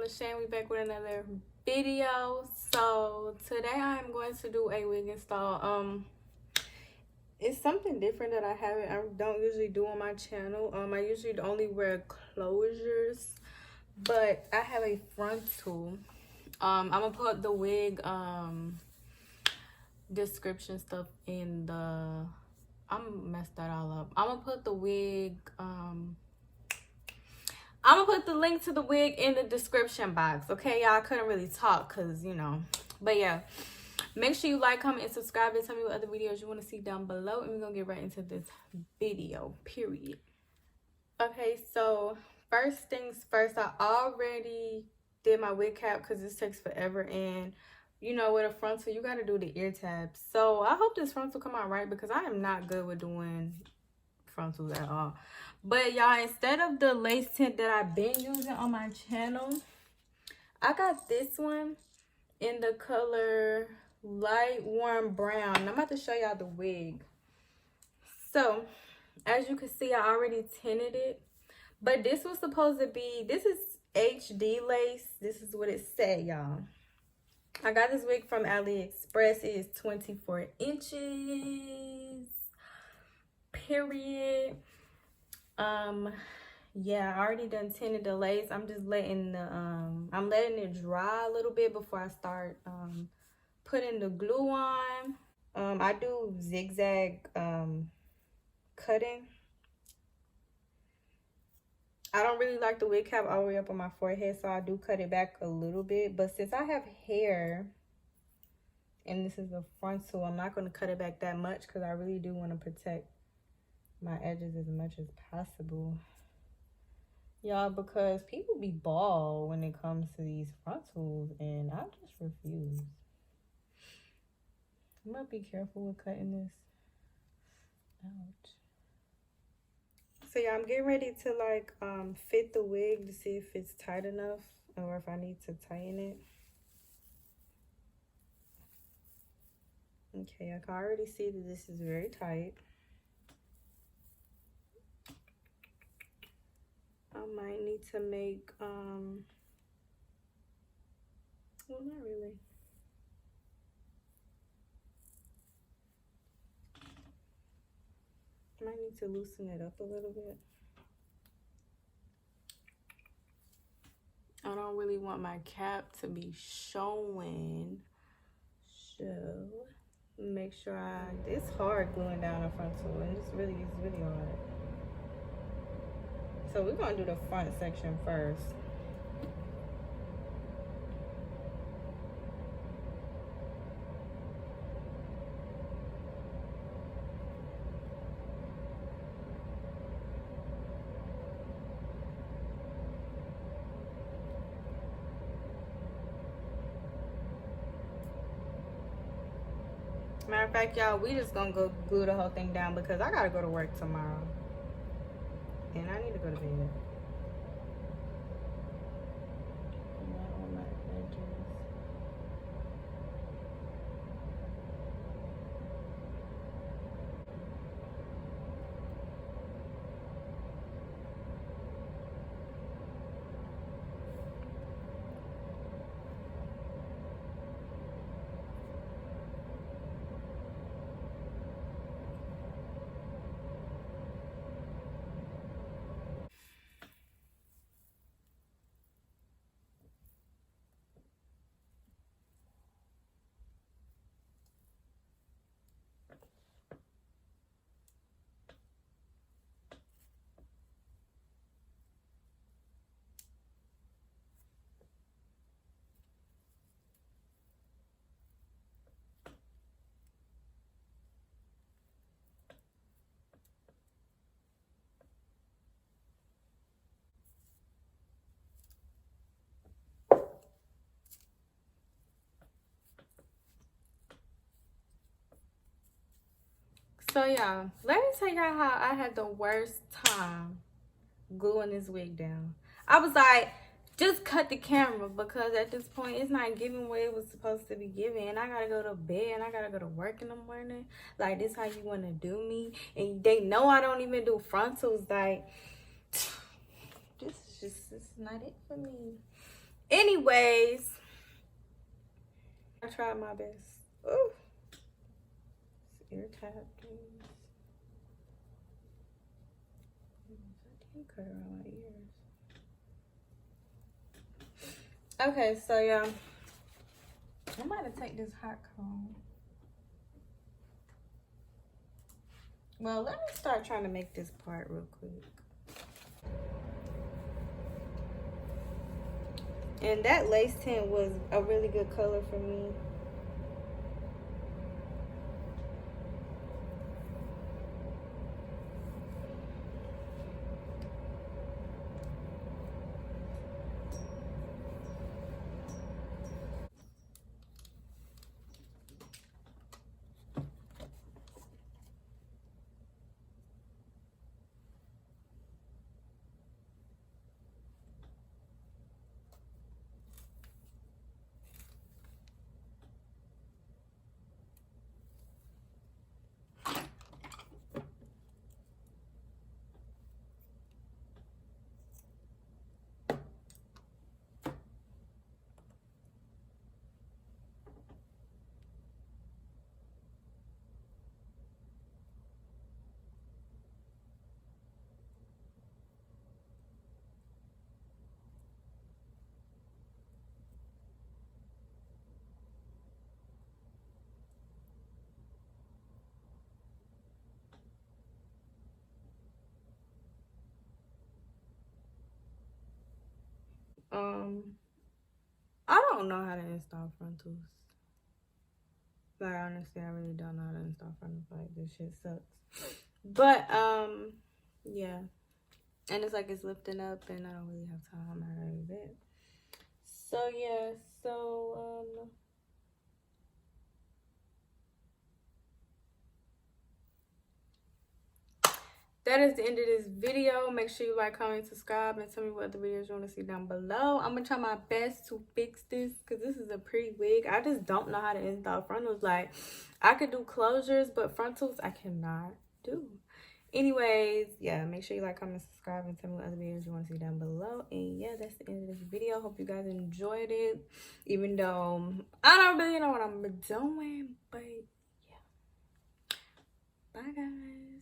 Lashane. We back with another video. So today I am going to do a wig install. It's something different that I don't usually do on my channel. I usually only wear closures, but I have a frontal. I'm gonna put the wig description stuff in the, I'm messed that all up. I'm gonna put the wig I'm gonna put the link to the wig in the description box. Okay, y'all, I couldn't really talk because, you know. But yeah, make sure you like, comment, and subscribe, and tell me what other videos you want to see down below. And we're gonna get right into this video, period. Okay, so first things first, I already did my wig cap because this takes forever. And you know, with a frontal, you got to do the ear tabs. So I hope this frontal come out right because I am not good with doing frontals at all. But y'all, instead of the lace tint that I've been using on my channel, I got this one in the color light warm brown. I'm about to show y'all the wig. So as you can see, I already tinted it, but this was supposed to be, this is HD lace. This is what it said, y'all. I got this wig from AliExpress. It is 24 inches, period. Yeah, I already done tinted the lace. I'm just letting the I'm letting it dry a little bit before I start putting the glue on. I do zigzag cutting. I don't really like the wig cap all the way up on my forehead, so I do cut it back a little bit. But since I have hair and this is a frontal, I'm not going to cut it back that much because I really do want to protect my edges as much as possible, y'all, because people be bald when it comes to these frontals and I just refuse. I'm gonna be careful with cutting this out. So yeah, I'm getting ready to like fit the wig to see if it's tight enough or if I need to tighten it. Okay, I can already see that this is very tight. I might need to make, well, not really. I might need to loosen it up a little bit. I don't really want my cap to be showing. So, make sure it's hard gluing down a frontal, and it's really hard. So we're gonna do the front section first. Matter of fact, y'all, we just gonna go glue the whole thing down because I gotta go to work tomorrow. And I need to go to bed. So y'all, let me tell y'all how I had the worst time gluing this wig down. I was like, just cut the camera because at this point it's not giving what it was supposed to be giving, and I gotta go to bed and I gotta go to work in the morning. Like, this how you want to do me? And they know I don't even do frontals. Like, this is not it for me. Anyways, I tried my best. Ooh, ear tapping. I cut around my ears. Okay, so yeah, I'm about to take this hot comb. Well, let me start trying to make this part real quick. And that lace tint was a really good color for me. I don't know how to install frontals. Like, honestly, I really don't know how to install frontals. Like, this shit sucks. But, yeah. And it's like it's lifting up, and I don't really have time out of it. So, yeah. So, that is the end of this video. Make sure you like, comment, subscribe, and tell me what other videos you want to see down below. I'm going to try my best to fix this because this is a pretty wig. I just don't know how to install frontals. Like, I could do closures, but frontals I cannot do. Anyways, yeah, make sure you like, comment, subscribe, and tell me what other videos you want to see down below. And yeah, that's the end of this video. Hope you guys enjoyed it. Even though I don't really know what I'm doing, but yeah. Bye, guys.